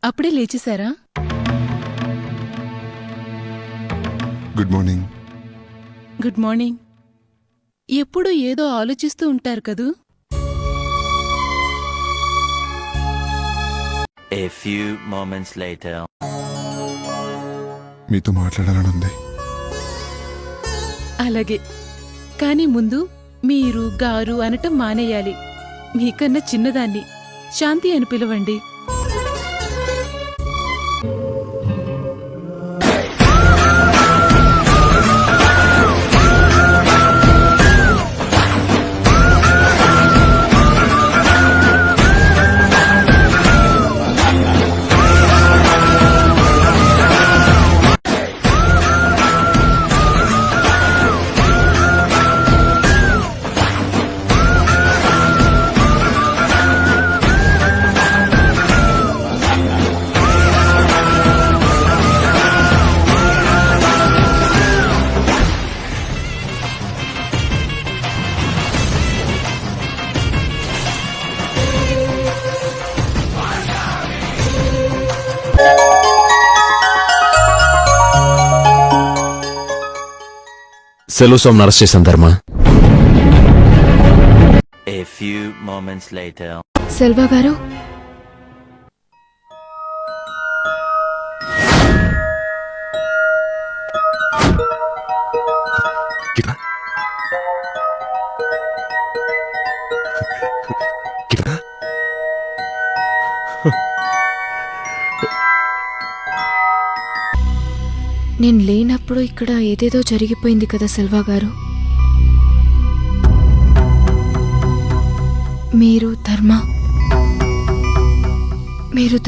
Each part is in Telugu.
అప్పుడే లేచేశారా? Good morning. Good morning. ఎప్పుడూ ఏదో ఆలోచిస్తూ ఉంటారు కదూ? A few moments later. మీతో మాట్లాడాలని ఉంది. అలాగే, కాని ముందు మీరు గారు అనటం మానేయాలి. మీకన్నా చిన్నదాన్ని శాంతి అని పిలవండి. సెలవు సోమని అరెస్ట్ చేశాను ధర్మ. A few moments later. Selva గారు, గిటా గిటా నేను లేనప్పుడు ఇక్కడ ఏదేదో జరిగిపోయింది కదా సెల్వా గారు. మీరు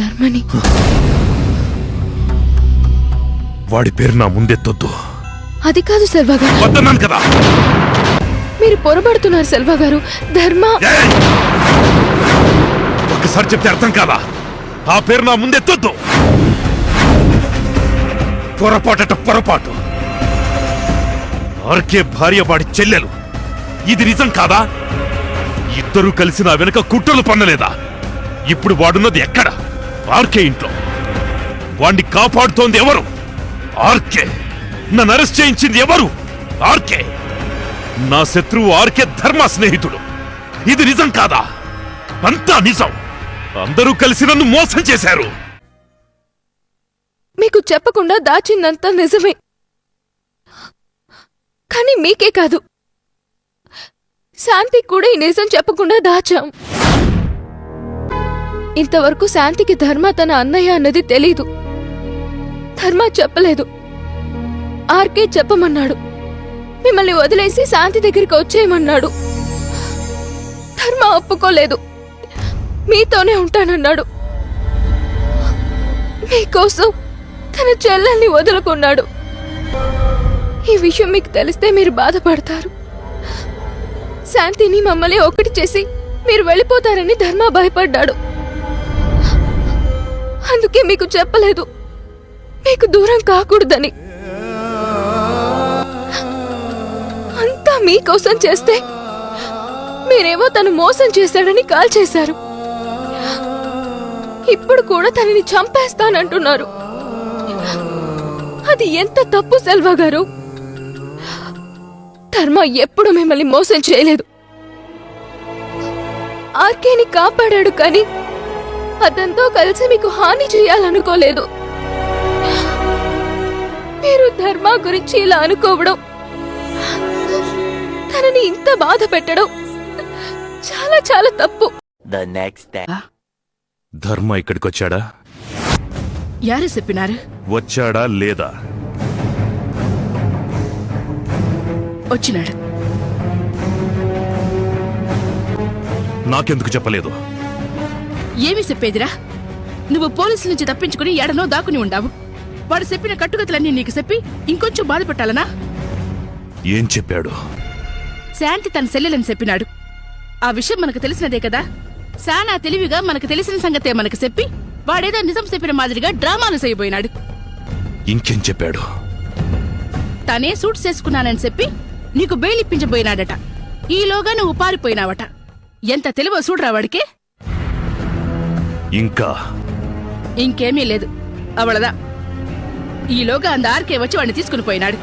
ధర్మని. వాడి పేరు నా ముందెత్తొద్దు. అది కాదు సెల్వా గారు, వద్దన్నాను కదా. మీరు పొరబడుతున్నారు సెల్వా గారు. ధర్మ ఒక్కసారి చెప్తే అర్థం కాదా? ఆ పేరు నా ముందెత్తొద్దు. పొరపాటు. ఆర్కే భార్య వాడి చెల్లెలు. ఇది నిజం కాదా? ఇద్దరూ కలిసి నా వెనక కుట్రలు పన్నలేదా? ఇప్పుడు వాడున్నది ఎక్కడ? ఆర్కే ఇంట్లో. వాణ్ణి కాపాడుతోంది ఎవరు? ఆర్కే. నన్ను అరెస్ట్ చేయించింది ఎవరు? ఆర్కే. నా శత్రువు ఆర్కే ధర్మ స్నేహితుడు. ఇది నిజం కాదా? అంతా నిజం. అందరూ కలిసి నన్ను మోసం చేశారు. మీకు చెప్పకుండా దాచిందంతా నిజమే, కానీ మీకే కాదు, శాంతి కూడా ఈ నిజం చెప్పకుండా దాచాం. ఇంతవరకు శాంతికి ధర్మ తన అన్నయ్య అన్నది తెలీదు. ధర్మ చెప్పలేదు. ఆర్కే చెప్పమన్నాడు. మిమ్మల్ని వదిలేసి శాంతి దగ్గరికి వచ్చేయమన్నాడు. ధర్మ ఒప్పుకోలేదు. మీతోనే ఉంటానన్నాడు. మీకోసం తన చెల్లెల్ని వదులుకున్నాడు. ఈ విషయం మీకు తెలిస్తే మీరు బాధపడతారు. శాంతిని మమ్మల్ని ఒకటి చేసి మీరు వెళ్ళిపోతారని ధర్మ భయపడ్డాడు. అందుకే మీకు చెప్పలేదు, మీకు దూరం కాకూడదని. అంతా మీకోసం చేస్తే మీరేమో తను మోసం చేశాడని కాల్ చేశారు. ఇప్పుడు కూడా తనని చంపేస్తానంటున్నారు. అది ఎంత తప్పు సెల్వా గారు. ధర్మ ఎప్పుడు మిమ్మల్ని మోసం చేయలేదు. ఆర్కేని కాపాడాడు, కానీ అతనితో కలిసి మీకు హాని చేయాలనుకోలేదు. మీరు ధర్మ గురించి ఇలా అనుకోవడం, తనని ఇంత బాధ పెట్టడం చాలా చాలా తప్పు. The next day. ధర్మ ఇక్కడికొచ్చాడా? యారు చెప్పినారు? వచ్చాడా లేదా? వచ్చినాడు. నాకెందుకు చెప్పలేదు? ఏమి చెప్పేదిరా? నువ్వు పోలీసుల నుంచి తప్పించుకుని ఎడనో దాక్కుని ఉండావు. వాడు చెప్పిన కట్టుకథలన్నీ నీకు చెప్పి ఇంకొంచెం బాధ పెట్టాలనా? ఏం చెప్పాడు? శాంతి తన సెల్లెలని చెప్పినాడు. ఆ విషయం మనకు తెలిసినదే కదా. శానా తెలివిగా మనకు తెలిసిన సంగతే మనకు చెప్పి వాడేదో నిజం చెప్పిన మాదిరిగా డ్రామాలు చేయబోయినాడు. ఇంకేం చెప్పాడు? తనే సూట్ చేసుకున్నానని చెప్పి నీకు బెయిల్ ఇప్పించబోయినాడట. ఈలోగా నువ్వు పారిపోయినావట. ఎంత తెలివో చూడరా వాడికి. ఇంకా ఇంకేమీ లేదు అవళదా ఈలోగా అంద ఆర్కే వచ్చి వాడిని తీసుకుని పోయినాడు.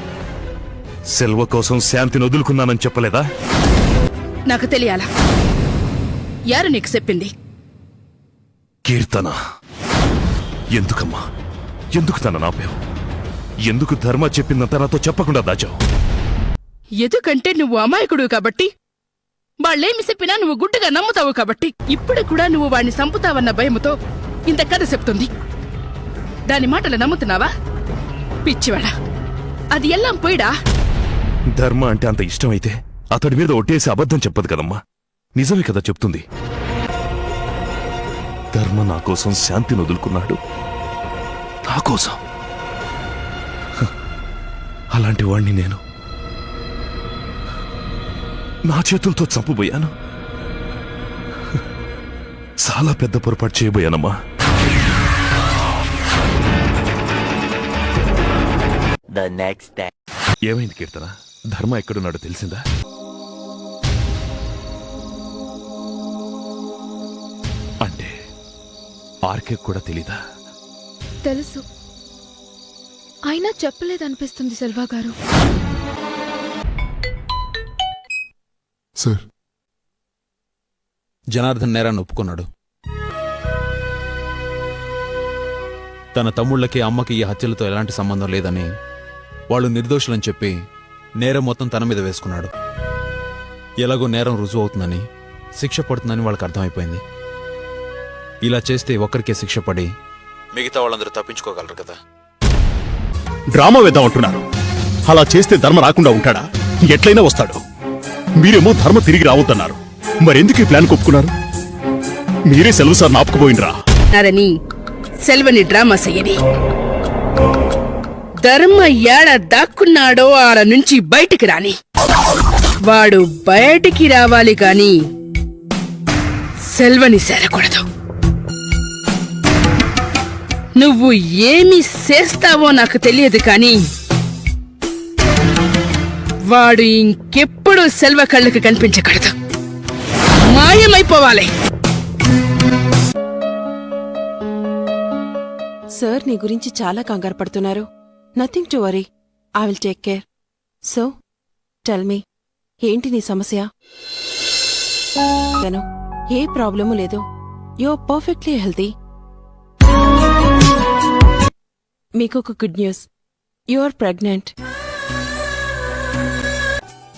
సెల్వ కోసం శాంతిని వదులుకున్నానని చెప్పలేదా? నాకు తెలియాలా? యారు నీకు చెప్పింది? కీర్తన. ఎందుకమ్మా? ఎందుకు తన నాపావు? ఎందుకు ధర్మ చెప్పిందంత నాతో చెప్పకుండా దాచావు? ఎందుకంటే నువ్వు అమాయకుడు కాబట్టి, వాళ్ళేమి చెప్పినా నువ్వు గుడ్డుగా నమ్ముతావు కాబట్టి. ఇప్పుడు కూడా నువ్వు వాణ్ణి సంపుతావన్న భయముతో ఇంత కథ చెప్తుంది. దాని మాటలు నమ్ముతున్నావా? పిచ్చివాడా, అది ఎల్లాం పోయిడా? ధర్మ అంటే అంత ఇష్టమైతే అతడి మీద ఒట్టేసి అబద్ధం చెప్పదు కదమ్మా, నిజమే కదా చెప్తుంది. ధర్మ నా కోసం శాంతిని వదులుకున్నాడు, నా కోసం. హ, అలాంటి వాణ్ణి నేను నా చేతులతో చంపబోయాను. హ, చాలా పెద్ద పొరపాటు చేయబోయానమ్మా. The next day. ఏమైంది కీర్తన? ధర్మ ఎక్కడున్నాడో తెలిసిందా? అంటే ఆర్కే కూడా తెలీదా? తెలుసు, అయినా చెప్పలేదనిపిస్తుంది సెల్వా గారు. సార్, జనార్దన్ నేరాన్ని ఒప్పుకున్నాడు. తన తమ్ముళ్ళకి అమ్మకి ఈ హత్యలతో ఎలాంటి సంబంధం లేదని, వాళ్ళు నిర్దోషులని చెప్పి నేరం మొత్తం తన మీద వేసుకున్నాడు. ఎలాగో నేరం రుజువు అవుతుందని, శిక్ష పడుతుందని వాళ్ళకి అర్థమైపోయింది. ఇలా చేస్తే ఒక్కరికే శిక్ష పడి మిగతా వాళ్ళందరూ తప్పించుకోగలరు కదా. డ్రామా వేద్దామంటున్నారు. అలా చేస్తే ధర్మ రాకుండా ఉంటాడా? ఎట్లయినా వస్తాడు. మీరేమో ధర్మ తిరిగి రావద్దన్నారు. మరెందుకు ఈ ప్లాన్ ఒప్పుకున్నారు? మీరే సెలవు సార్ నాపుకుపోయినరా నారని సెల్వని డ్రామా చెయ్యని. ధర్మ ఏడ దాక్కున్నాడో ఆడ నుంచి బయటికి రాని. వాడు బయటికి రావాలి కాని సెల్వని చేరకూడదు. నువ్వు ఏమి చేస్తావో నాకు తెలియదు కాని వాడు ఇంకెప్పుడు సెల్వ కళ్ళకు కనిపించకూడదు. మాయమైపోవాలి. సార్ నీ గురించి చాలా కంగారు పడుతున్నారు. Nothing to worry, I will take care. So tell me, ఏంటి నీ సమస్య? ఏ ప్రాబ్లము లేదు. You are perfectly healthy. మీకు ఒక good news, you are pregnant.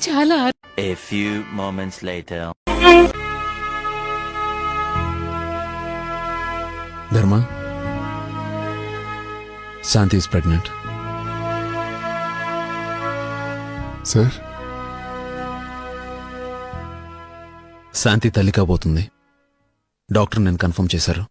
చాలా A few moments later. Dharma, Shanti is pregnant. Sir, Shanti తల్లి కాబోతుంది. డాక్టర్ నేను కన్ఫర్మ్ చేశారు.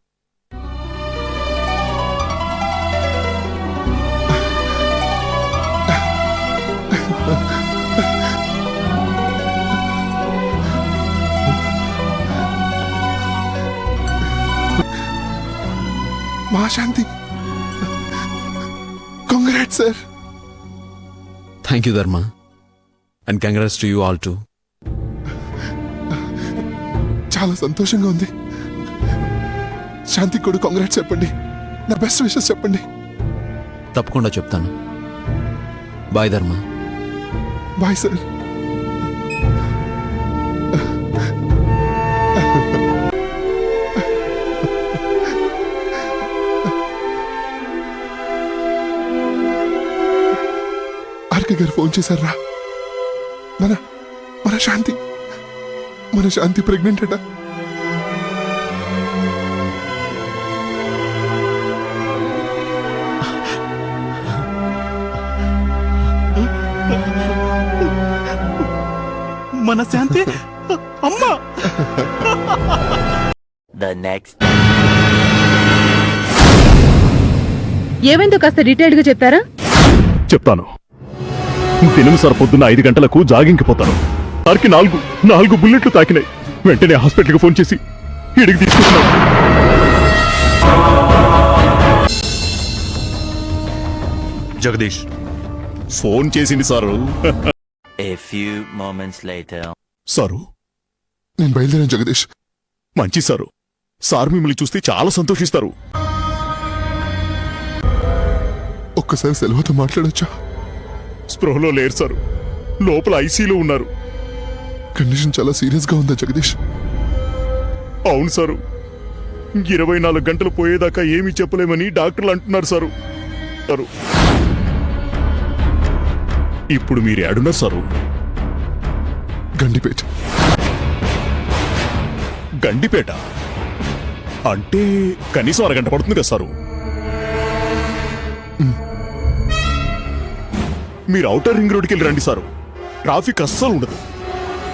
మా Shanti, congrats sir. Thank you Dharma, and congrats to you all too. చాలా సంతోషంగా ఉంది. శాంతి కూడా కంగ్రాట్స్ చెప్పండి. నా బెస్ట్ విషెస్ చెప్పండి. తప్పకుండా చెప్తాను. Bye Dharma. Bye sir. RK గారు ఫోన్ చేశారా? మన శాంతి ప్రెగ్నెంట్ అట. మన శాంతి అమ్మా. The next day. ఏమైందో కాస్త డీటెయిల్డ్ గా చెప్తారా? చెప్తాను. దినం సార్ పొద్దున్న 5 గంటలకు జాగింగ్కి పోతాను. సార్కి 4 బుల్లెట్లు తాకినాయి. వెంటనే హాస్పిటల్కి ఫోన్ చేసి ఇడికి తీసుకుంటున్నాను. జగదీష్ ఫోన్ చేసింది sir. A few moments later. Sir, నేను బయలుదేరాను జగదీష్. మంచి సారు. సార్ మిమ్మల్ని చూస్తే చాలా సంతోషిస్తారు. ఒక్కసారి సెలవుతో మాట్లాడొచ్చా? స్పృహలో లేరు సార్, లోపల ఐసీలో ఉన్నారు. కండిషన్ చాలా సీరియస్ గా ఉందా జగదీష్? అవును సారు, 24 గంటలు పోయేదాకా ఏమీ చెప్పలేమని డాక్టర్లు అంటున్నారు సారు. ఇప్పుడు మీరు ఏడున్నారు సారు? గండిపేట. గండిపేట అంటే కనీసం అరగంట పడుతుంది కదా సారు. మీరు ఔటర్ రింగ్ రోడ్కి వెళ్ళి రండి సారు. ట్రాఫిక్ అస్సలు ఉండదు.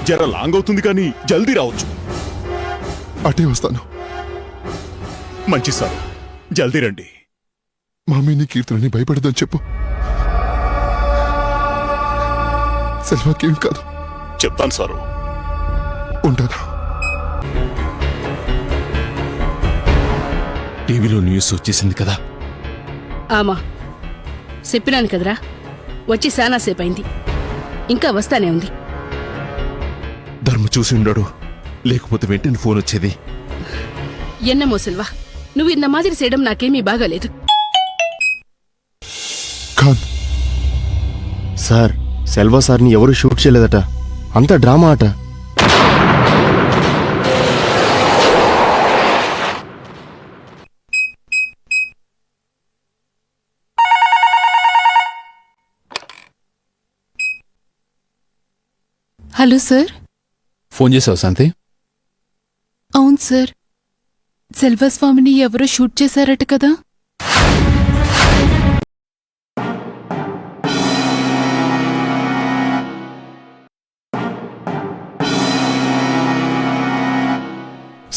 జర లాంగ్ అవుతుంది కానీ జల్దీ రావచ్చు. అటే వస్తాను. మంచి సారు, జల్దీ రండి. మామీని కీర్తనని భయపడదని చెప్పు. సెల్వాకేం కాదు. చెప్తాను సారు. ఉంటాను. టీవీలో న్యూస్ వచ్చేసింది కదా. ఆమా చెప్పినాను కదరా, వచ్చి శానాసేపు అయింది, ఇంకా వస్తానే ఉంది. ధర్మ చూసి ఉండడు, లేకపోతే వెంటనే ఫోన్ వచ్చేది. ఎన్నమో సెల్వా, నువ్వు ఇన్న మాదిరి చేయడం నాకేమీ బాగాలేదు. ఖాన్, సార్, సెల్వా సార్ని ఎవరు షూట్ చేయలేదట, అంతా డ్రామా అట. Hello sir. ఫోన్ చేసావు శాంతి? అవును సార్, సెల్వస్వామిని ఎవరో షూట్ చేశారట కదా.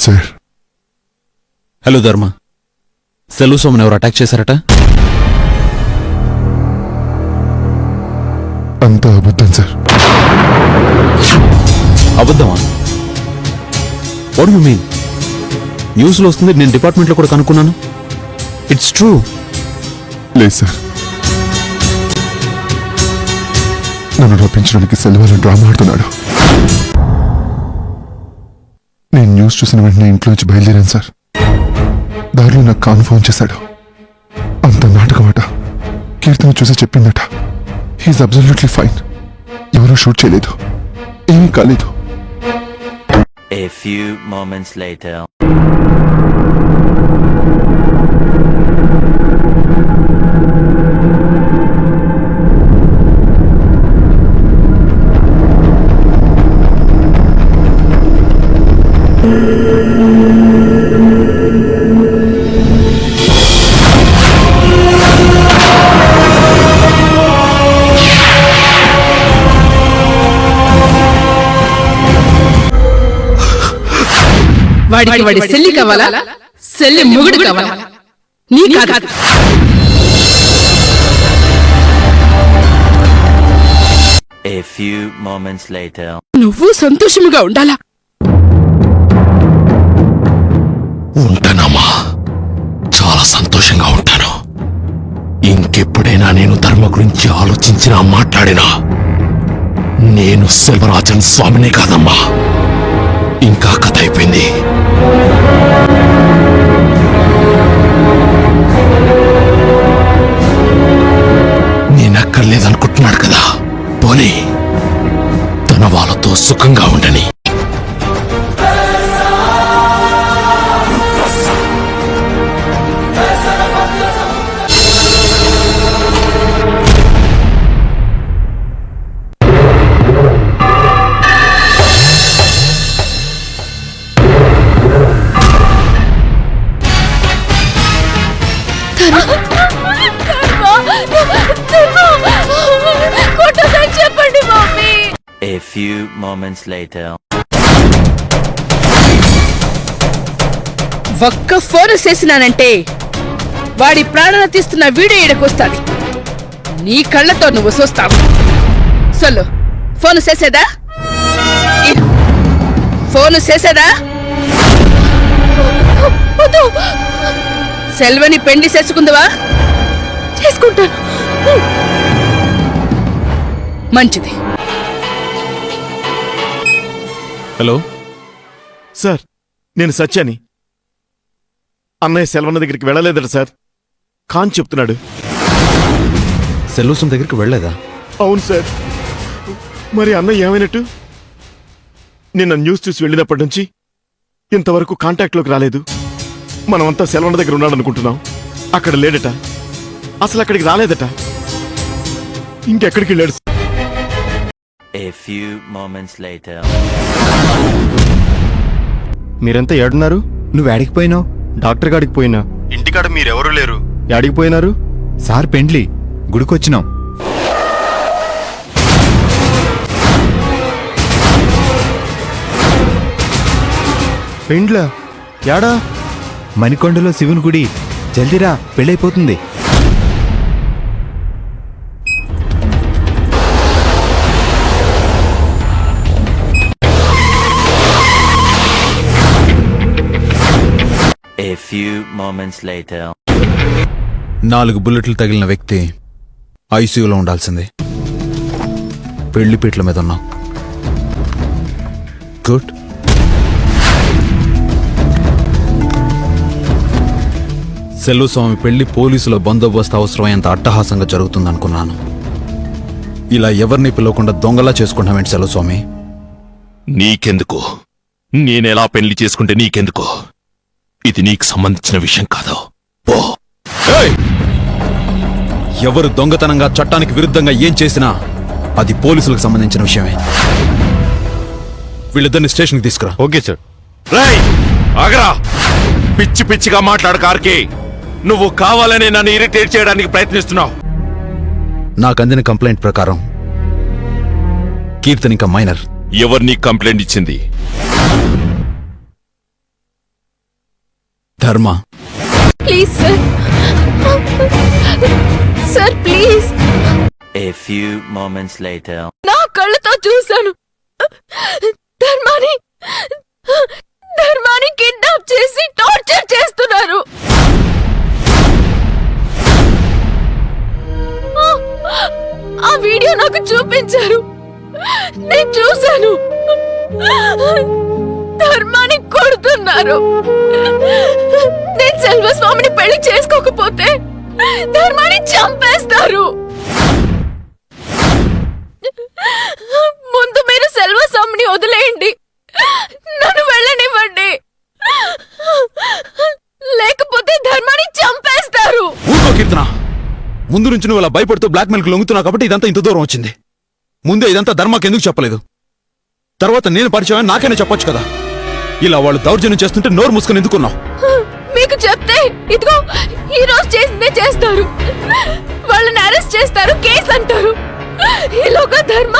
సార్. హలో ధర్మ, సెల్వ స్వామిని ఎవరు అటాక్ చేశారట? అంతా అబద్ధం సార్. అబద్ధమా? What you mean? న్యూస్లో వస్తుంది, నేను డిపార్ట్మెంట్లో కూడా కనుక్కున్నాను. It's true. లేదు సార్, నన్ను రప్పించడానికి సెల్వాలో డ్రామా ఆడుతున్నాడు. నేను న్యూస్ చూసిన వెంటనే ఇంట్లో నుంచి బయలుదేరాను సార్. దారిలో నాకు ఖాన్ ఫోన్ చేశాడు. అంత నాటకమాట. కీర్తన చూసి చెప్పిందట, హీఈస్ అబ్సల్యూట్లీ ఫైన్, ఎవరూ షూట్ చేయలేదు, ఏమీ కాలేదు. A few moments later. వాడికి వాడి సెల్లి కావాలా, సెల్లి మొగుడు కావాలా? నీ కాదు. A few moments later. నువ్వు సంతోషముగా ఉండాలా? ఉంటానమ్మా, చాలా సంతోషంగా ఉంటాను. ఇంకెప్పుడైనా నేను ధర్మ గురించి ఆలోచించినా మాట్లాడినా నేను సెల్వరాజన్ స్వామినే కాదమ్మా. ఇంకా కథ అయిపోయింది. నేనక్కర్లేదనుకుంటున్నాడు కదా, పోనీ తన వాళ్ళతో సుఖంగా ఉండని. చెప్పండి mummy. A few moments later. ఒక్క ఫోన్ చేసినానంటే వాడి ప్రాణాలు తీస్తున్న వీడియో ఈడకొస్తాది. నీ కళ్ళతో నువ్వు చూస్తావు. సొల్లు, ఫోన్ చేసేదా? ఫోన్ చేసేదా? సెల్వని పెండి చేసుకుందువా? చేసుకుంటాను. మంచిది. హలో సార్, నేను సత్యాని. అన్నయ్య సెల్వన్న దగ్గరికి వెళ్ళలేదట సార్, ఖాన్ చెప్తున్నాడు. సెల్వసం దగ్గరికి వెళ్ళలేదా? అవును సార్. మరి అన్న ఏమైనట్టు? నిన్న న్యూస్ చూసి వెళ్ళినప్పటి నుంచి ఇంతవరకు కాంటాక్ట్లోకి రాలేదు. మనమంతా సెలవుల దగ్గర ఉన్నాడనుకుంటున్నాం. అక్కడ లేడట, అసలు అక్కడికి రాలేదట. ఇంకెక్కడికి వెళ్ళాడు? A few moments later. మీరంతా ఏడున్నారు? నువ్వు యాడికి పోయినావు? డాక్టర్ గాడికి పోయినా. ఇంటికాడ మీరెవరూ లేరు. యాడికి పోయినారు? సార్ పెండ్లి గుడికొచ్చినాం. పెండ్లా? యాడా? మణికొండలో శివుని గుడి. జల్దిరా, పెళ్ళైపోతుంది. A few moments later. 4 బుల్లెట్లు తగిలిన వ్యక్తి ఐసీయూలో ఉండాల్సింది. పెళ్లిపీట్ల మీద ఉన్నాం. గుడ్. సెల్వస్వామి పెళ్లి పోలీసుల బందోబస్తు అవసరమైనంత అట్టహాసంగా జరుగుతుందనుకున్నాను. ఇలా ఎవరిని పిలవకుండా దొంగలా చేసుకుంటామేంటి సెల్వస్వామి? నీకెందుకు? నేనెలా పెళ్లి చేసుకుంటే నీకెందుకు? ఇది నీకు సంబంధించిన విషయం కాదు. ఓ ఎవరు దొంగతనంగా చట్టానికి విరుద్ధంగా ఏం చేసినా అది పోలీసులకు సంబంధించిన విషయమే. వీళ్ళిద్దరిని స్టేషన్కి తీసుకురా. Okay sir. రేయ్ ఆగరా! పిచ్చి పిచ్చిగా మాట్లాడు కార్కి. నువ్వు కావాలనే నన్ను ఇరిటేట్ చేయడానికి ప్రయత్నిస్తున్నావు. నాకు అందిన కంప్లైంట్ ప్రకారం కీర్తన్ ఇంకా మైనర్. ఎవరు నీకు కంప్లైంట్ ఇచ్చింది? ధర్మ. Please sir, sir please. A few moments later. నా కళ్ళతో చూశాను. ధర్మాని కిడ్నాప్ చేసి టార్చర్ చేస్తున్నారు. ఆ వీడియో నాకు చూపించారు. నేను చూశాను. ధర్మాని కొడుతున్నారు. నేను సెల్వస్వామిని పెళ్లి చేసుకోకపోతే ధర్మాని చంపేస్తారు. ముందు మీరు సెల్వస్వామిని వదిలేయండి, నన్ను వెళ్ళనివ్వండి, లేకపోతే ధర్మాన్ని చంపేస్తారు. ఊరుకో కీర్తన. ముందు నుంచి నువ్వు అలా భయపడుతూ బ్లాక్మెయిల్కి లొంగుతున్నావు కాబట్టి ఇదంతా ఇంత దూరం వచ్చింది. ముందే ఇదంతా ధర్మాకి ఎందుకు చెప్పలేదు? తర్వాత నేను పరిచయం నాకైనా చెప్పొచ్చు కదా. ఇలా వాళ్ళు దౌర్జన్యం చేస్తుంటే నోరు మూసుకొని ఎందుకున్నావు? మీకు చెప్తే ఇదిగో ఈ రోజు చేసిందే చేస్తారు. వాళ్ళని అరెస్ట్ చేస్తారు, కేసు అంటారు. ఈలోగా ధర్మ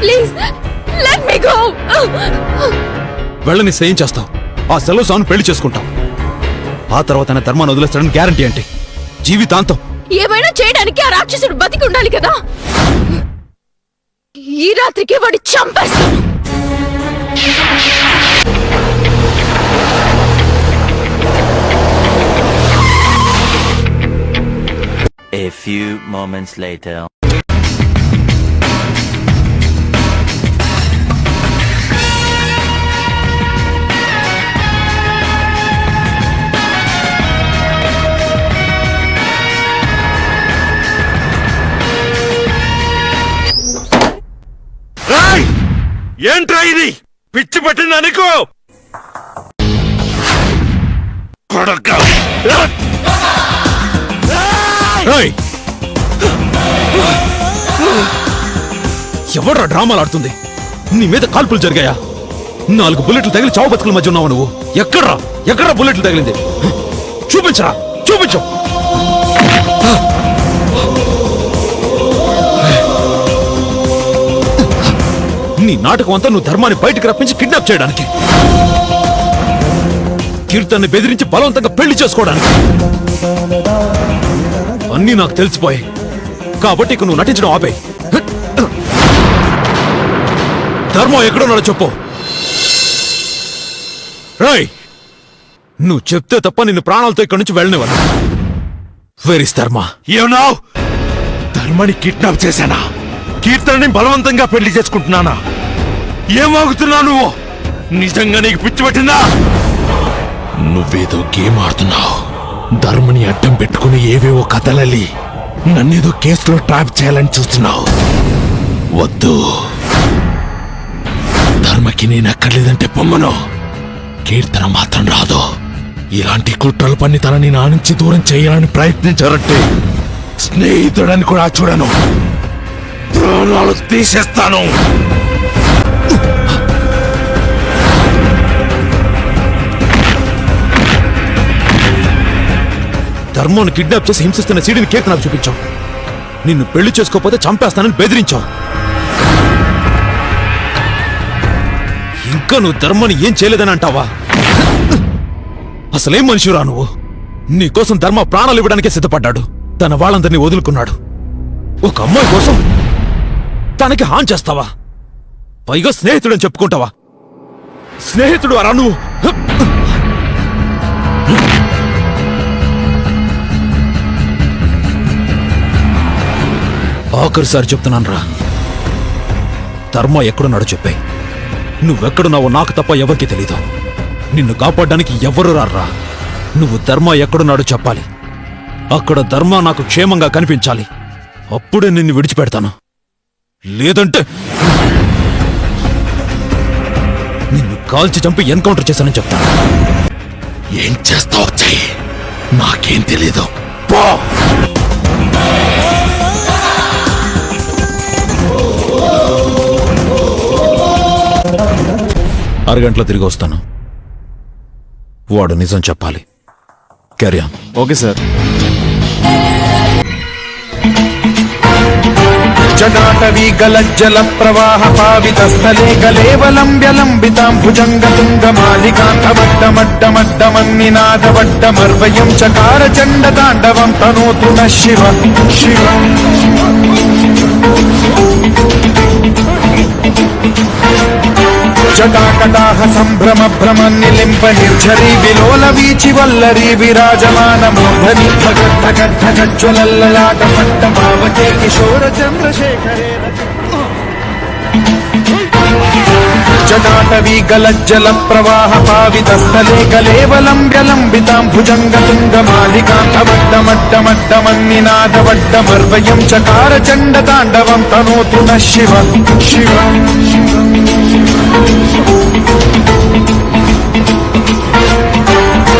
ప్లీజ్ లెట్ మీ గో. వెళ్ళని సేయం చేస్తావు, ఆ సెల్వస్వామిని పెళ్లి చేసుకుంటావు. ఆ తర్వాత ధర్మాన్ని వదిలేస్తాడని గ్యారంటీ అంటే జీవితాంతం. ఏమైనా చేయడానికి ఆ రాక్షసుడు బతికి ఉండాలి కదా. ఈ రాత్రికి వాడి చంపేస్తాను. A few moments later. ఏంట్రా ఇది? పిచ్చి పట్టిందా నీకు? కొడకా! ఎవడ్రా డ్రామాలు ఆడుతుంది? నీ మీద కాల్పులు జరిగాయా? 4 బుల్లెట్లు తగిలి చావు బతుకుల మధ్య ఉన్నావు నువ్వు. ఎక్కడ్రా బుల్లెట్లు తగిలింది? చూపించరా, చూపించు. నీ నాటకం అంతా నువ్వు ధర్మాన్ని బయటికి రప్పించి కిడ్నాప్ చేయడానికి, కీర్తన్ని బెదిరించి బలవంతంగా పెళ్లి చేసుకోవడానికి. అన్నీ నాకు తెలిసిపోయాయి కాబట్టి ఇక నువ్వు నటించడం ఆపేయ్. ధర్మం ఎక్కడున్నాడో చెప్పు. రేయ్, నువ్వు చెప్తే తప్ప నిన్ను ప్రాణాలతో ఇక్కడి నుంచి వెళ్ళనివ్వను. వేర్ ఇస్ ధర్మ? ఏమన్నావు? ధర్మాన్ని కిడ్నాప్ చేశానా? కీర్తనని బలవంతంగా పెళ్లి చేసుకుంటున్నానా? ఏమాగుతున్నావు నువ్వు? నిజంగా నీకు పిచ్చి పట్టిందా? నువ్వేదో గేమ్ ఆడుతున్నావు. ధర్మని అడ్డం పెట్టుకుని ఏవేవో కథలల్లి నన్నేదో కేసులో ట్రాప్ చేయాలని చూస్తున్నావు. వద్దు. ధర్మకి నేను ఎక్కర్లేదంటే పొమ్మను. కీర్తన మాత్రం రాదు. ఇలాంటి కుట్రలు పన్ని తనని నా నుంచి దూరం చేయాలని ప్రయత్నించారంటే స్నేహితుడని కూడా చూడను. ప్రాణాలు తీసేస్తాను. ధర్మాన్ని కిడ్నాప్ చేసి హింసిస్తున్న సీడీని కీర్తనకు చూపించావు. నిన్ను పెళ్లి చేసుకోకపోతే చంపేస్తానని బెదిరించావు. ఇంకా నువ్వు ధర్మాన్ని ఏం చేయలేదని అంటావా? అసలేం మనిషిరా నువ్వు? నీకోసం ధర్మ ప్రాణాలు ఇవ్వడానికే సిద్ధపడ్డాడు. తన వాళ్ళందరినీ వదులుకున్నాడు. ఒక అమ్మాయి కోసం తనకి హాని చేస్తావా? పైగా స్నేహితుడని చెప్పుకుంటావా? స్నేహితుడు అరా నువ్వు? ఆఖరిసారి చెప్తున్నాను రా, ధర్మ ఎక్కడున్నాడో చెప్పాయి. నువ్వెక్కడున్నావో నాకు తప్ప ఎవరికి తెలీదు. నిన్ను కాపాడడానికి ఎవ్వరు రారా. నువ్వు ధర్మ ఎక్కడున్నాడో చెప్పాలి. అక్కడ ధర్మ నాకు క్షేమంగా కనిపించాలి. అప్పుడే నిన్ను విడిచిపెడతాను. లేదంటే నిన్ను కాల్చి చంపి ఎన్కౌంటర్ చేశానని చెప్తాను. ఏం చేస్తావు చెయ్యి, నాకేం తెలీదు. పో. అరగంటలో తిరిగి వస్తాను. వాడు నిజం చెప్పాలి. Carry on. Okay sir. జటాటవీ గలజ్జల ప్రవాహ పావితస్థలే గలేవలంబ్యలంబితాం భుజంగతుంగమాలికాంతమడ్డమడ్డమడ్డమన్నినాదవడ్డమర్వయం చకార చండ తాండవం తనోతు న శివ శివ. జటాకటాహ సంభ్రమ భ్రమ నిలింప నిర్ఝరీ విలోల వీచి వల్లరీ విరాజమాన మూర్ధని ఢగఢగఢగజ్వలల్లలాట పట్ట భావకే కిశోర చంద్రశేఖరే. జటాటవీ గలజ్జల ప్రవాహ పావితస్థలే గలేవలంబ్యలంబితాం భుజంగతుంగమాలికాంతమడ్డమడ్డమడ్డమన్నినాదవడ్డమర్వయం చకార చండ తాండవం తనోతు న శివ శివ.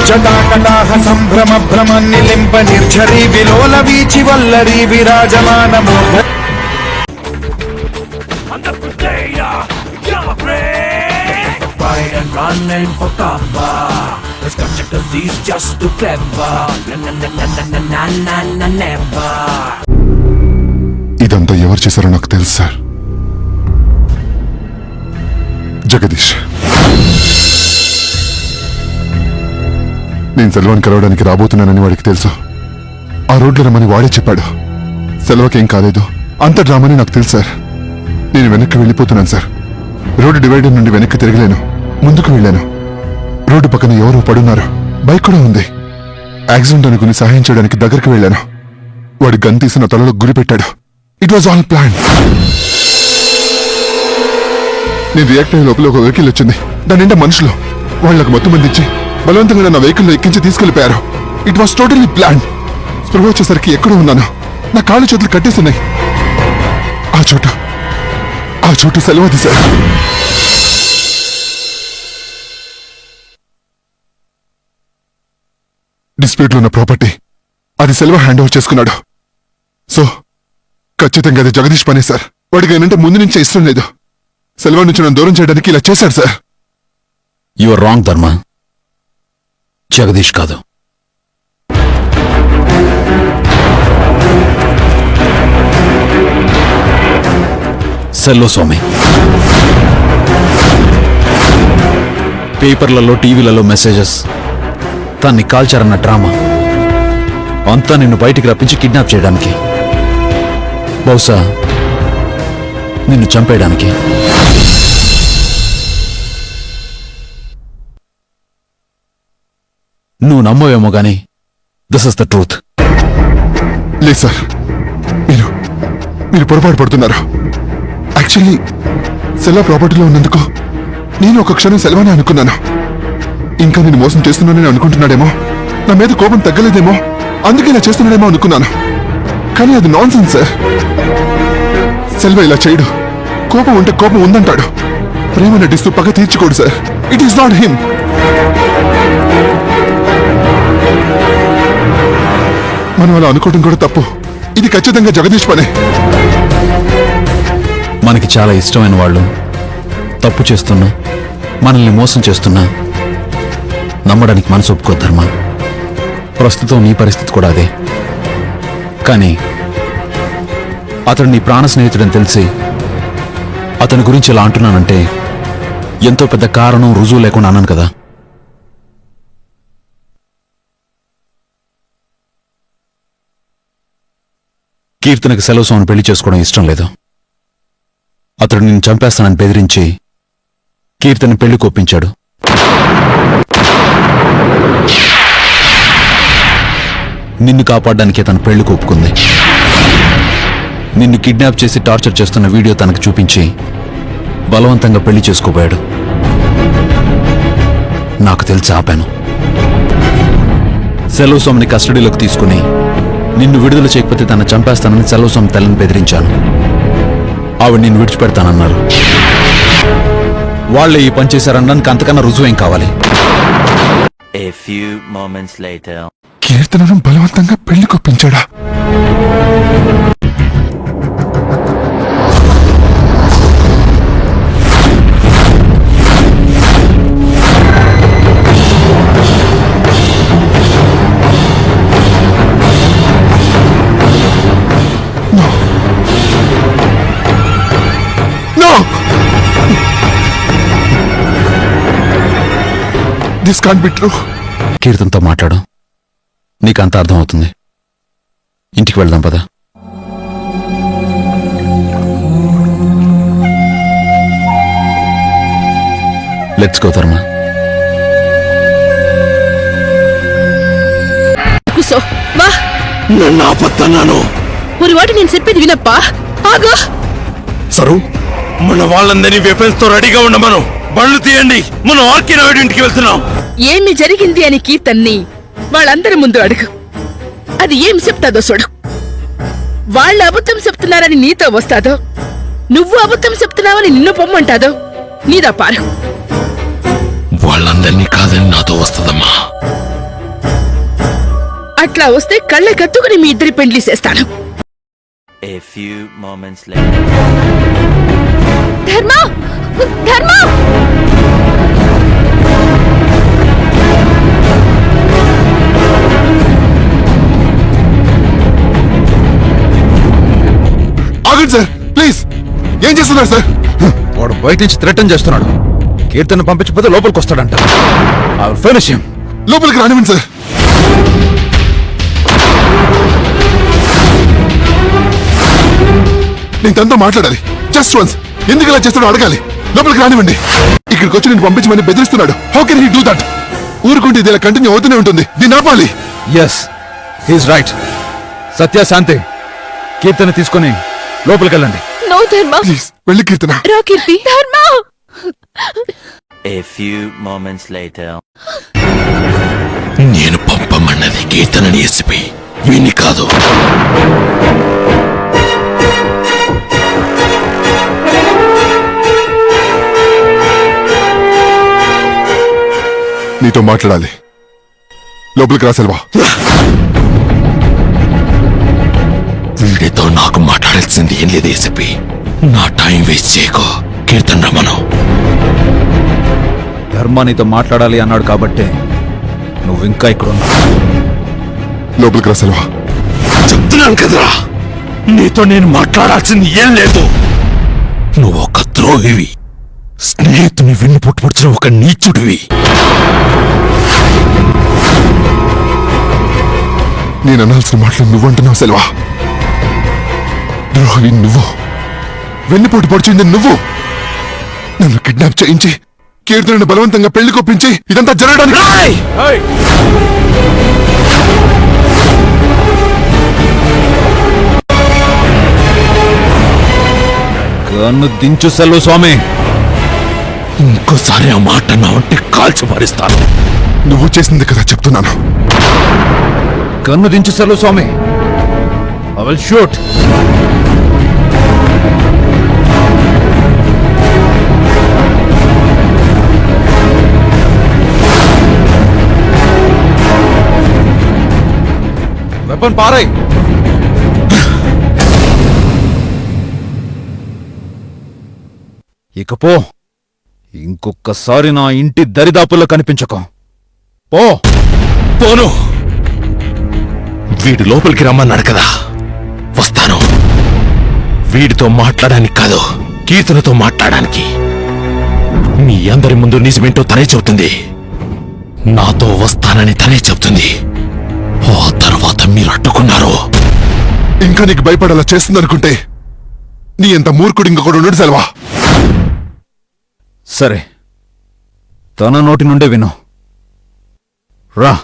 జటాకటాహ సంభ్రమ భ్రమ నిలింప నిర్ఝరీ విలోల వీచి Vallari విరాజమాన మూర్ధ. Running for cover. Let's catch it 'cause he's just too clever. Na never. ఇదంతా ఎవరు చేశారో నాకు తెలుసు సార్. జగదీష్. నేను సెల్వాన్ని కలవడానికి రాబోతున్నానని వాడికి తెలుసు. ఆ రోడ్లో రమ్మని వాడే చెప్పాడు. సెల్వకేం కాలేదు. అంత డ్రామాని నాకు తెలుసు సార్. నేను వెనక్కి వెళ్ళిపోతున్నాను సార్. రోడ్డు డివైడర్ నుండి వెనక్కి తిరగలేను. ముందుకు వెళ్ళాను. రోడ్డు పక్కన ఎవరో పడున్నారు. బైక్ కూడా ఉంది. యాక్సిడెంట్ అనుకుని సహాయం చేయడానికి దగ్గరికి వెళ్ళాను. వాడు గన్ తీసిన తలలో గురి పెట్టాడు. It was all plan. నేను రియాక్ట్ అయ్యే లోపల ఒక వెహికల్ వచ్చింది. దాని నిండా మనుషులు. వాళ్లకు మొత్తం మంది ఇచ్చి బలవంతంగా నా వెహికల్లో ఎక్కించి తీసుకెళ్లిపోయారు. It was totally plan. స్పృహ వచ్చేసరికి ఎక్కడో ఉన్నాను. నా కాళ్ళు చేతులు కట్టేస్తున్నాయి. ఆ చోటు సెలవుది సార్. డిస్ప్యూట్లో ఉన్న ప్రాపర్టీ అది సెల్వ హ్యాండ్ ఓవర్ చేసుకున్నాడు. సో ఖచ్చితంగా అది జగదీష్ పనే సార్. వాడికి ఏంటంటే ముందు నుంచే ఇష్టం లేదు. సెల్వ నుంచి నన్ను దూరం చేయడానికి ఇలా చేశాడు సార్. యువర్ రాంగ్ ధర్మ. జగదీష్ కాదు. సెల్లో స్వామి. పేపర్లలో టీవీలలో మెసేజెస్ తన్ని కాల్చారన్న డ్రామా అంతా నిన్ను బయటికి రప్పించి కిడ్నాప్ చేయడానికి, బహుశా నిన్ను చంపేయడానికి. నువ్వు నమ్మవేమో గాని దిస్ ఇస్ ద ట్రూత్. లేదు సార్, మీరు పొరపాటు పడుతున్నారు. యాక్చువల్లీ సెల్వ ప్రాపర్టీలో ఉన్నందుకు నేను ఒక క్షణం సెల్వానే అనుకున్నాను. ఇంకా నేను మోసం చేస్తున్నానని అనుకుంటున్నాడేమో. నా మీద కోపం తగ్గలేదేమో, అందుకే ఇలా చేస్తున్నాడేమో అనుకున్నాను. కానీ అది నాన్ సెన్స్ సార్. సెల్వ ఇలా చేయడు. కోపం ఉంటే కోపం ఉందంటాడు. ప్రేమ నటిస్తూ పగ తీర్చుకోడు sir. It is not him. మనం అలా అనుకోవడం కూడా తప్పు. ఇది ఖచ్చితంగా జగదీష్ పనే. మనకి చాలా ఇష్టమైన వాళ్ళు తప్పు చేస్తున్నా, మనల్ని మోసం చేస్తున్నా నమ్మడానికి మనసు ఒప్పుకోదు ధర్మ. ప్రస్తుతం నీ పరిస్థితి కూడా అదే. కానీ అతడు నీ ప్రాణ స్నేహితుడని తెలిసి అతని గురించి ఇలా అంటున్నానంటే ఎంతో పెద్ద కారణం, రుజువు లేకుండా అన్నాను కదా. కీర్తనకి సెలవు స్వామిని పెళ్లి చేసుకోవడం ఇష్టం లేదు. అతడు నిన్ను చంపేస్తానని బెదిరించి కీర్తన పెళ్లి కొప్పించాడు. నిన్ను కాపాడడానికి తన పెళ్లి ఒప్పుకుంది. నిన్ను కిడ్నాప్ చేసి టార్చర్ చేస్తున్న వీడియో తనకు చూపించి బలవంతంగా పెళ్లి చేసుకోబోయాడు. నాకు తెలిసి ఆపాను. సెలవు స్వామిని కస్టడీలోకి తీసుకుని నిన్ను విడుదల చేయకపోతే తన చంపేస్తానని సెలవు స్వామి తల్లిని బెదిరించాను. ఆవిడ నిన్ను విడిచిపెడతానన్నారు. వాళ్లే ఈ పని చేశారనడానికి అంతకన్నా రుజువేం కావాలి? A few moments later. కీర్తనను బలవంతంగా పెళ్లి కొప్పించాడా? This can't be true. కీర్తనతో మాట్లాడు, నీకంత అర్థమవుతుంది. ఇంటికి వెళ్దాం పద. లెట్స్ గో ధర్మ. కూసో వా. నన్ను ఆపత్తన్నాను. ஒரு వాటి నేను చెప్పేది వినప్పా. ఆగు. సరు, మన వాళ్ళందరినీ వెపన్స్ తో రెడీగా ఉండమను. బండ్లు తీయండి, మనం ఆర్కే నాయుడు ఇంటికి వెళ్తున్నాం. ఏమి జరిగింది అని కీర్తన్ని వాళ్ళందరి ముందు అడుగు. అది ఏం చెప్తాదో చూడు. వాళ్ళు అబద్ధం చెప్తున్నారని నీతో వస్తాదో, నువ్వు అబద్ధం చెప్తున్నావని నిన్ను పొమ్మంటాదో నీదా పారు. వాళ్ళందరినీ కాదని నాతో వస్తుందమ్మా. అట్లా వస్తే కళ్ళ కత్తుకుని మీ ఇద్దరి పెండ్లి చేస్తాను. A few moments later. ధర్మ, ధర్మ, ఆగండి సార్, ప్లీజ్. ఏం చేస్తున్నారు సార్? వాడు బయట నుంచి థ్రెటన్ చేస్తున్నాడు. కీర్తన పంపించకపోతే లోపలికి వస్తాడంట. Finish him. లోపలికి రానివ్వండి సార్. నేను తనతో మాట్లాడాలి. Just once. ఎందుకు ఇలా చేస్తాడో అడగాలి. లోపలికి రానివ్వండి. ఇక్కడికి వచ్చి నేను పంపించమని బెదిరిస్తున్నాడు. How can he do that? ఊరుకుంటే ఇది ఇలా కంటిన్యూ అవుతూనే ఉంటుంది. దీన్ని ఆపాలి. Yes, he's right. Satya, Shanti, Keerthana తీసుకొని లోపలికి వెళ్ళండి. నో ధర్మ, ప్లీజ్ వెళ్ళి కీర్తన. రా కీర్తి. ధర్మ. A few moments later. నేను పంపమన్నది కీర్తనని ఎస్పి, వీణ్ణి కాదు. నీతో మాట్లాడాలి. లోపలికి రా సెల్వా. వీడితో నాకు మాట్లాడాల్సింది ఏం లేదు ఎస్పి. నా టైం వేస్ట్ చేయకో. కీర్తన రమను. ధర్మ నీతో మాట్లాడాలి అన్నాడు కాబట్టే నువ్వు ఇంకా ఇక్కడ ఉన్నావు. లోపలికి రా సెల్వా. చెప్తున్నాను కదరా, నీతో నేను మాట్లాడాల్సింది ఏం లేదు. నువ్వు ఒక ద్రోహివి, స్నేహితుని విన్ను పుట్టుపడిచిన ఒక నీచుడివి. నేను అనాల్సిన మాటలు నువ్వంటున్నావు సెల్వా. ద్రోహి నువ్వు, వెన్నుపోటు పొడిచింది నువ్వు. నన్ను కిడ్నాప్ చేయించి కీర్తనను బలవంతంగా పెళ్లి కొప్పించి ఇదంతా జరగడానికి కన్ను దించు సెల్వ స్వామి. ఇంకోసారి ఆ మాట నా వంటి కాల్చి భరిస్తాను. నువ్వు చేసింది కదా చెప్తున్నాను. గన్ను దించు Selvaswamy. I will shoot. Weapon పారాయ్. ఇకపో, ఇంకొక్కసారి నా ఇంటి దరిదాపుల్లో కనిపించకు. పో. పోను. వీడు లోపలికి రమ్మన్నాడు కదా, వస్తాను. వీడితో మాట్లాడడానికి కాదు, కీర్తనతో మాట్లాడడానికి. మీ అందరి ముందు నిజమేంటో తనే చెబుతుంది. నాతో వస్తానని తనే చెబుతుంది. ఆ తర్వాత మీరు అడ్డుకున్నారు. ఇంకా నీకు భయపడేలా చేస్తుందనుకుంటే నీ ఎంత మూర్ఖుడు ఇంకొకడు ఉండడు సెల్వా. సరే, తన నోటి నుండే విను. రా.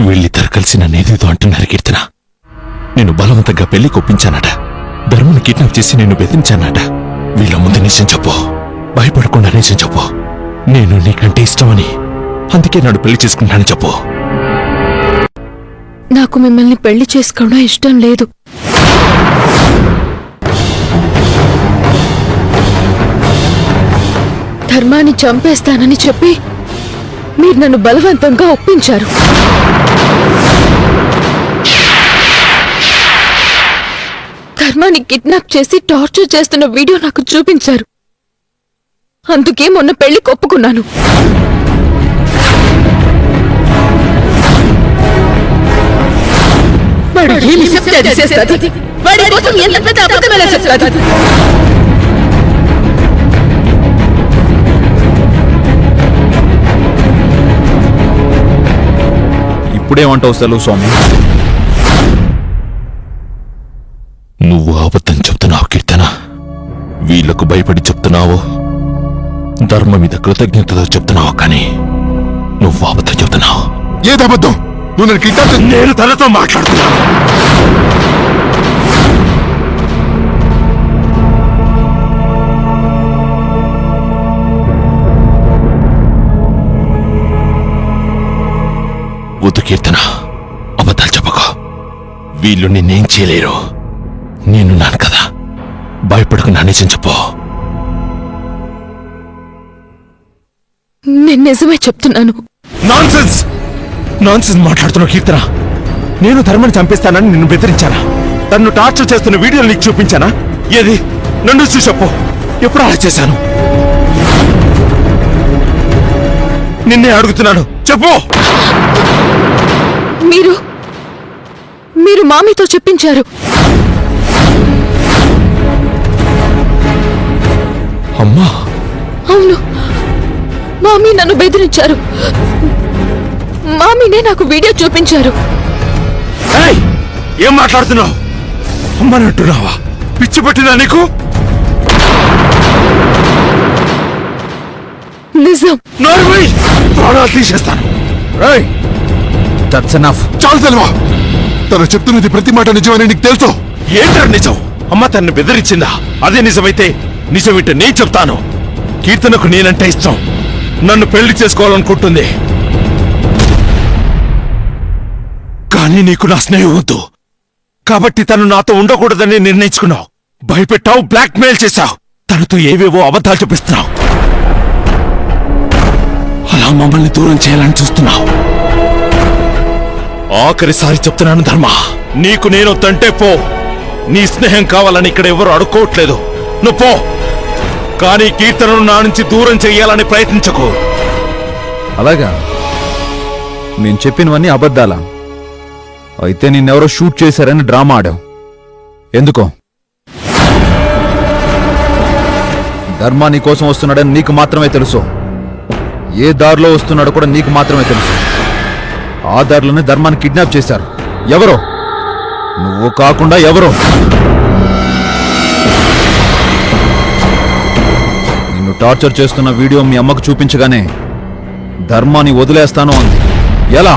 వీళ్ళిద్దరు కలిసి నన్నేదేదో అంటున్నారు కీర్తన. నేను బలవంతంగా పెళ్లి కొప్పించానట. ధర్మను కిడ్నాప్ చేసి నిన్ను బెదిరించానట. వీళ్ళ ముందు నిజం చెప్పు, భయపడకుండా నిజం చెప్పు. నేను నీకంటే ఇష్టమని, అందుకే నన్ను పెళ్లి చేసుకుంటానని చెప్పు. నాకు మిమ్మల్ని పెళ్లి చేసుకోవడం ఇష్టం లేదు. ధర్మాన్ని చంపేస్తానని చెప్పి మీరు నన్ను బలవంతంగా ఒప్పించారు. ధర్మాన్ని కిడ్నాప్ చేసి టార్చర్ చేస్తున్న వీడియో నాకు చూపించారు. అందుకే మొన్న పెళ్లి ఒప్పుకున్నాను. వాడు ఏమి చెప్తే అది చేస్తాది. వాడి కోసం ఎంత పెద్ద అబద్ధమేలా చెప్తాది. ఇప్పుడేమంటావు సెల్వస్వామి? నువ్వు అబద్ధం చెప్తున్నావు కీర్తన. వీళ్లకు భయపడి చెప్తున్నావు, ధర్మ మీద కృతజ్ఞతతో చెప్తున్నావు. కానీ నువ్వు అబద్ధం చెప్తున్నావు. ఏది అబద్ధం? నువ్వు నన్ను కిడ్నాప్ చేసి- నేను తనతో మాట్లాడుతున్నాను. వద్దు కీర్తన, అబద్ధాలు చెప్పకు. వీళ్ళు నిన్నేం చేయలేరు. నేనున్నాను కదా, భయపడకు. నా నిజం చెప్పు. నేను నిజమే చెప్తున్నాను. నాన్సెన్స్ నాన్సెన్స్ మాట్లాడుతున్నావు కీర్తన. నేను ధర్మని చంపేస్తానని నిన్ను బెదిరించానా? తన్ను టార్చర్ చేస్తున్న వీడియోలు నీకు చూపించానా? ఏది? నన్ను చూసి చెప్పు. ఎప్పుడు అలా చేశాను? నిన్నే అడుగుతున్నాను, చెప్పు. మీరు మామీతో చెప్పించారు. అమ్మా? అవును, మామీ నన్ను బెదిరించారు. మామీనే నాకు వీడియో చూపించారు. ఏయ్, ఏం మాట్లాడుతున్నావు? అమ్మనంటున్నావా? పిచ్చి పట్టినా నీకు? నిజం. నోర్మై, ప్రాణాలు తీసేస్తాను. That's enough. చాలు సెల్వా. తను చెప్తున్నది ప్రతి మాట నిజమని నీకు తెలుసు. ఏంట్రా నిజం? అమ్మ తనను బెదిరించిందా? అదే నిజమైతే నిజమేంటో నేను చెప్తాను. కీర్తనకు నేనంటే ఇష్టం. నన్ను పెళ్లి చేసుకోవాలనుకుంటుంది. కానీ నీకు నా స్నేహం వద్దు. కాబట్టి తను నాతో ఉండకూడదని నిర్ణయించుకున్నావు. భయపెట్టావు, బ్లాక్మెయిల్ చేశావు. తనతో ఏవేవో అబద్ధాలు చూపిస్తున్నావు. అలా మమ్మల్ని దూరం చేయాలని చూస్తున్నావు. ఆఖరిసారి చెప్తున్నాను ధర్మ, నీకు నేను తంటే పో. నీ స్నేహం కావాలని ఇక్కడ ఎవరు అడుక్కోవట్లేదు. నువ్వు పో. కానీ కీర్తనను నా నుంచి దూరం చెయ్యాలని ప్రయత్నించకు. అలాగా? నేను చెప్పినవన్నీ అబద్ధాలా? అయితే నిన్నెవరో షూట్ చేశారని డ్రామా ఆడావు. ఎందుకో? ధర్మ నీ కోసం వస్తున్నాడని నీకు మాత్రమే తెలుసు. ఏ దారిలో వస్తున్నాడో కూడా నీకు మాత్రమే తెలుసు. ఆ దారిలోనే ధర్మాన్ని కిడ్నాప్ చేశారు. ఎవరో? నువ్వు కాకుండా ఎవరో? టార్చర్ చేస్తున్న వీడియో మీ అమ్మకు చూపించగానే ధర్మాన్ని వదిలేస్తాను అంది. ఎలా?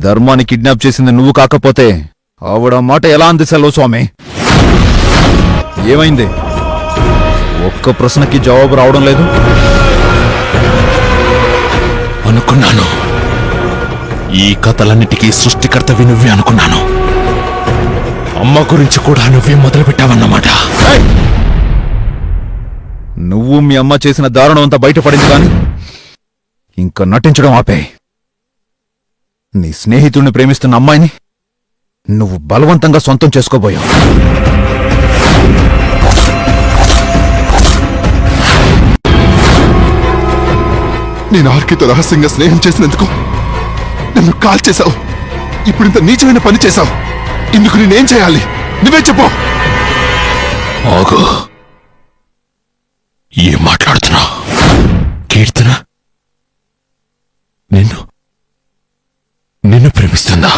ధర్మాన్ని కిడ్నాప్ చేసింది నువ్వు కాకపోతే ఆవిడ మాట ఎలా అంది సెల్వస్వామి? ఏమైంది? ఒక్క ప్రశ్నకి జవాబు రావడం లేదు. అనుకున్నాను ఈ కథలన్నిటికీ సృష్టికర్తవి నువ్వే అనుకున్నాను. అమ్మ గురించి కూడా నువ్వే మొదలుపెట్టావన్నమాట. నువ్వు మీ అమ్మ చేసిన దారుణం అంతా బయటపడింది కాని ఇంకా నటించడం ఆపే. నీ స్నేహితుడిని ప్రేమిస్తున్న అమ్మాయిని నువ్వు బలవంతంగా సొంతం చేసుకోబోయావు. నేను ఆర్కేతో రహస్యంగా స్నేహం చేసినందుకు నన్ను కాల్ చేశావు. ఇప్పుడు ఇంత నీచమైన పని చేశావు. ఇందుకు నేనేం చేయాలి? నువ్వే చెప్పు. ఆగు, ఏం మాట్లాడుతున్నా? కీర్తన నిన్ను ప్రేమిస్తుందా?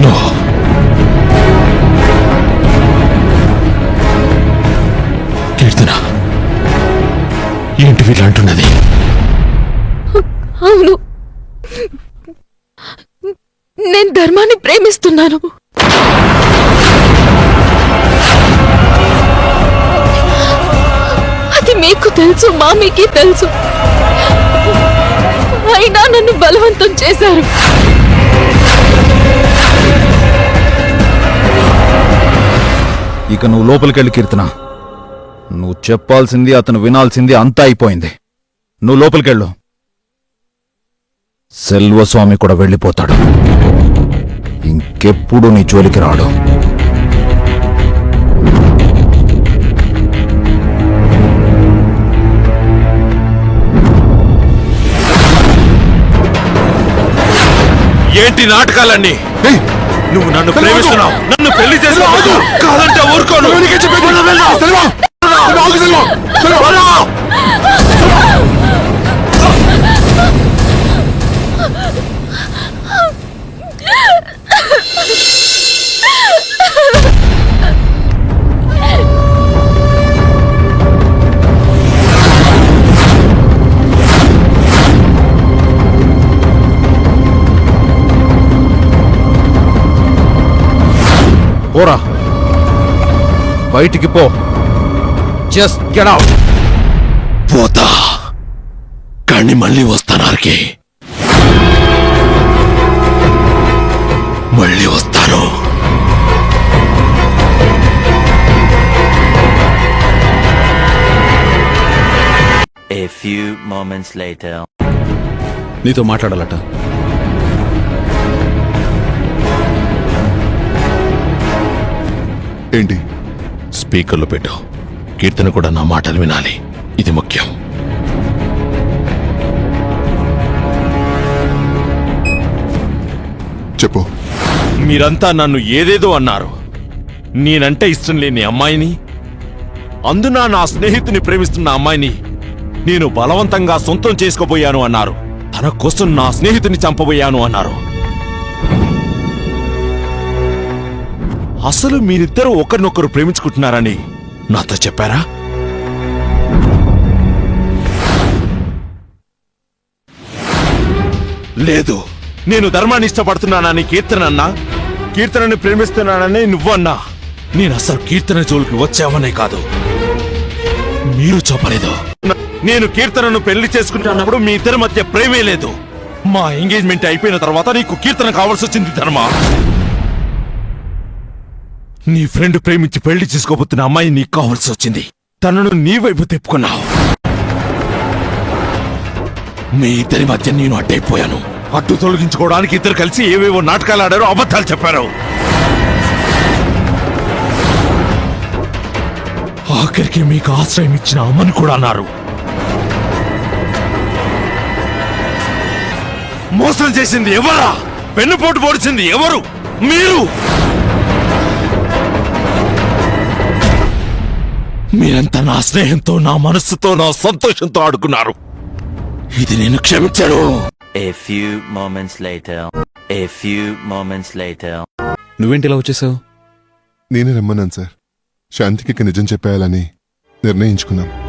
నో, కీర్తన ఏంటి వీళ్ళంటున్నది? అవును, నేను ధర్మాన్ని ప్రేమిస్తున్నాను. అది మీకు తెలుసు, మామీకి తెలుసు. అయినా నన్ను బలవంతం చేశారు. ఇక నువ్వు లోపలికెళ్ళి కీర్తన. నువ్వు చెప్పాల్సింది అతను వినాల్సింది అంతా అయిపోయింది. నువ్వు లోపలికెళ్ళు. సెల్వస్వామి కూడా వెళ్ళిపోతాడు. ఇంకెప్పుడు నీ జోలికి రాడు. ఏంటి నాటకాలన్నీ? నువ్వు నన్ను ప్రేమిస్తున్నావు, నన్ను పెళ్లి చేసుకోవద్దు, కాదంటే ఊరుకోను. పోరా, బయటికి పో. Just get out. పోతా, కానీ మళ్ళీ వస్తానారికి. మళ్ళీ వస్తాను. A few moments later. నీతో మాట్లాడాలట. ఏంటి? స్పీకర్లో పెట్టు. కీర్తన కూడా నా మాటలు వినాలి. ఇది ముఖ్యం. చెప్పు. మీరంతా నన్ను ఏదేదో అన్నారు. నేనంటే ఇష్టం లేని అమ్మాయిని, అందున నా స్నేహితుని ప్రేమిస్తున్న అమ్మాయిని నేను బలవంతంగా సొంతం చేసుకోబోయాను అన్నారు. తన కోసం నా స్నేహితుని చంపబోయాను అన్నారు. అసలు మీరిద్దరూ ఒకరినొకరు ప్రేమించుకుంటున్నారని నాతో చెప్పారా? లేదు, నేను ధర్మాన్ని ఇష్టపడుతున్నానని కీర్తనన్నా, కీర్తనని ప్రేమిస్తున్నానని నువ్వన్నా. నేను అసలు కీర్తన జోలికి వచ్చావనే కాదు, మీరు చెప్పలేదు. నేను కీర్తనను పెళ్లి చేసుకుంటున్నప్పుడు మీ ఇద్దరి మధ్య ప్రేమే లేదు. మా ఎంగేజ్మెంట్ అయిపోయిన తర్వాత నీకు కీర్తన కావాల్సి వచ్చింది ధర్మ. నీ ఫ్రెండ్ ప్రేమించి పెళ్లి చేసుకోబోతున్న అమ్మాయి నీకు కావాల్సి వచ్చింది. తనను నీ వైపు తిప్పుకున్నావు. మీ ఇద్దరి మధ్య నేను అడ్డైపోయాను. అడ్డు తొలగించుకోవడానికి ఇద్దరు కలిసి ఏవేవో నాటకాలు ఆడారు, అబద్ధాలు చెప్పారు. ఆఖరికి మీకు ఆశ్రయం ఇచ్చిన అమ్మని కూడా అన్నారు. మోసం చేసింది ఎవరా? వెన్నుపోటు పొడిచింది ఎవరు? మీరు. మీరంతా నా స్నేహంతో, నా మనస్సుతో, నా సంతోషంతో ఆడుకున్నారు. ఇది నేను క్షమించను. A few moments later. A few moments later. నువ్వేంటి ఇలా వచ్చేసావు? నేనే రమ్మన్నాను సార్. శాంతికి నిజం చెప్పేయాలని నిర్ణయించుకున్నాం.